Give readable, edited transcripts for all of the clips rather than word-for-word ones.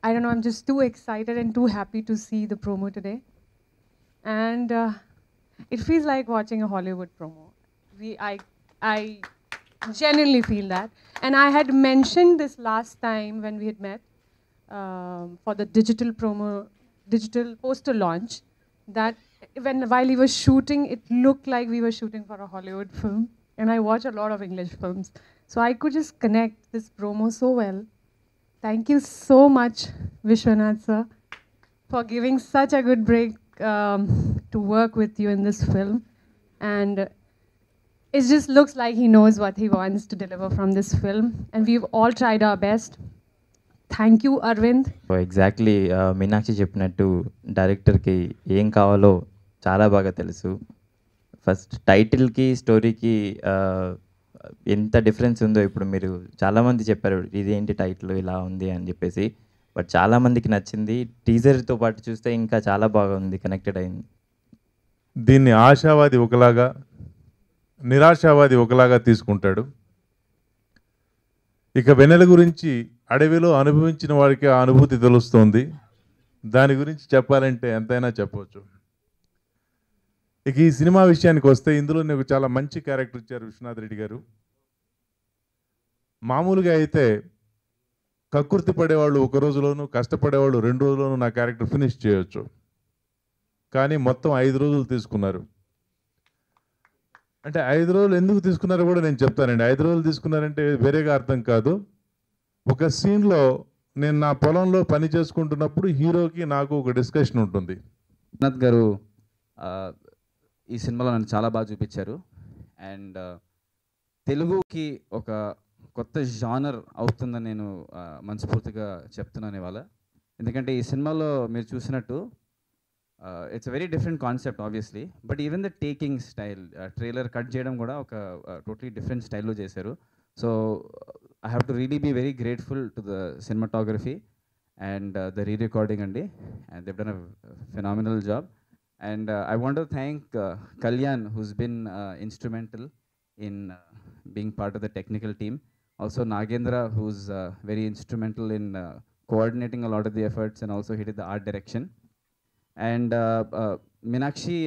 I don't know, I'm just too excited and too happy to see the promo today. And it feels like watching a Hollywood promo. I genuinely feel that. And I had mentioned this last time when we had met for the digital poster launch, that while he was shooting, it looked like we were shooting for a Hollywood film. And I watch a lot of English films. So I could just connect this promo so well. Thank you so much, Vishwanath sir, for giving such a good break to work with you in this film. And it just looks like he knows what he wants to deliver from this film. And we've all tried our best. Thank you, Arvind. So exactly Meenakshi చెప్పినట్టు డైరెక్టర్కి ఏం కావాలో చాలా బాగా తెలుసు. First టైటిల్కి స్టోరీకి ఎంత difference ఉందో ఇప్పుడు మీరు చాలామంది చెప్పారు ఇదేంటి టైటిల్ ఇలా ఉంది అని చెప్పేసి. బట్ చాలామందికి నచ్చింది. టీజర్తో పాటు చూస్తే ఇంకా చాలా బాగా ఉంది, కనెక్టెడ్ అయింది. దీన్ని ఆశావాది ఒకలాగా, నిరాశావాది ఒకలాగా తీసుకుంటాడు. ఇక వెన్నెల గురించి అడవిలో అనుభవించిన వారికి ఆ అనుభూతి తెలుస్తుంది. దాని గురించి చెప్పాలంటే ఎంతైనా చెప్పవచ్చు. ఇక ఈ సినిమా విషయానికి వస్తే ఇందులో నీకు చాలా మంచి క్యారెక్టర్ ఇచ్చారు విశ్వనాథ్ రెడ్డి గారు. మామూలుగా అయితే కక్కుర్తి పడేవాళ్ళు ఒక రోజులోనూ, కష్టపడేవాళ్ళు 2 రోజుల్లోనూ నా క్యారెక్టర్ ఫినిష్ చేయొచ్చు. కానీ మొత్తం 5 రోజులు తీసుకున్నారు. అంటే 5 రోజులు ఎందుకు తీసుకున్నారో కూడా నేను చెప్తానండి. 5 రోజులు తీసుకున్నారంటే వేరేగా అర్థం కాదు. ఒక సీన్లో నేను నా పొలంలో పని చేసుకుంటున్నప్పుడు హీరోకి నాకు ఒక డిస్కషన్ ఉంటుంది. విశ్వనాథ్ గారు ఈ సినిమాలో నన్ను చాలా బాగా చూపించారు. అండ్ తెలుగుకి ఒక కొత్త జానర్ అవుతుందని నేను మనస్ఫూర్తిగా చెప్తున్నాను ఇవాళ. ఎందుకంటే ఈ సినిమాలో మీరు చూసినట్టు it's a very different concept obviously, but even the taking style, trailer cut చేయడం కూడా ఒక టోటలీ డిఫరెంట్ స్టైల్లో చేశారు. So I have to really be very grateful to the cinematography and the re-recording andi, and they've done a phenomenal job. And I want to thank Kalyan, who's been instrumental in being part of the technical team. Also Nagendra, who's very instrumental in coordinating a lot of the efforts, and also he did the art direction. And Meenakshi,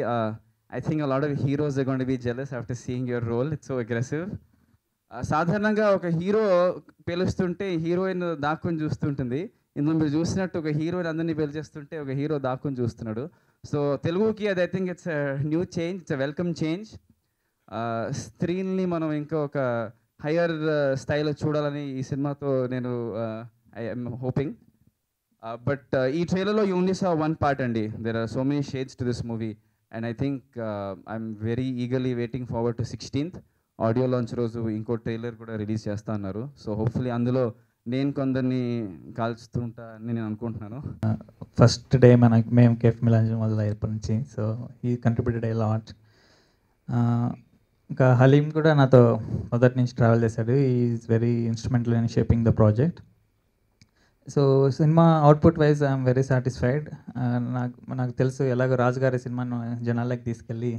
I think a lot of heroes are going to be jealous after seeing your role. It's so aggressive. సాధారణంగా ఒక hero పేలుస్తుంటే heroine దాక్కుని చూస్తుంటుంది. ఇందులో మీరు చూసినట్టు ఒక heroine అందరినీ పేల్చేస్తుంటే ఒక hero దాక్కుని చూస్తున్నాడు. సో తెలుగుకి అది I think it's new change, it's welcome change. స్త్రీల్ని మనం ఇంకా ఒక హయ్యర్ స్థాయిలో చూడాలని ఈ సినిమాతో నేను ఐఎమ్ హోపింగ్. బట్ ఈ ట్రైలర్లో you only saw one part అండి. There are so many shades to this movie, and I think I'm very eagerly waiting forward to 16th audio launch రోజు ఇంకో ట్రైలర్ కూడా రిలీజ్ చేస్తా అన్నారు. సో హోప్ఫుల్లీ అందులో నేను కొందరిని కాల్చుతుంటా అని నేను అనుకుంటున్నాను. ఫస్ట్ డే మేము కేఫ్ మిలాంజన్ మొదలైనప్పటి నుంచి, సో ఈ కంట్రిబ్యూటెడ్ ఏ లాట్. ఇంకా హలీం కూడా నాతో మొదటి నుంచి ట్రావెల్ చేశాడు. Is very instrumental in shaping the project. So cinema output wise I'm very satisfied. నాకు తెలుసు ఎలాగో రాజుగారి సినిమాను జనాలకి తీసుకెళ్ళి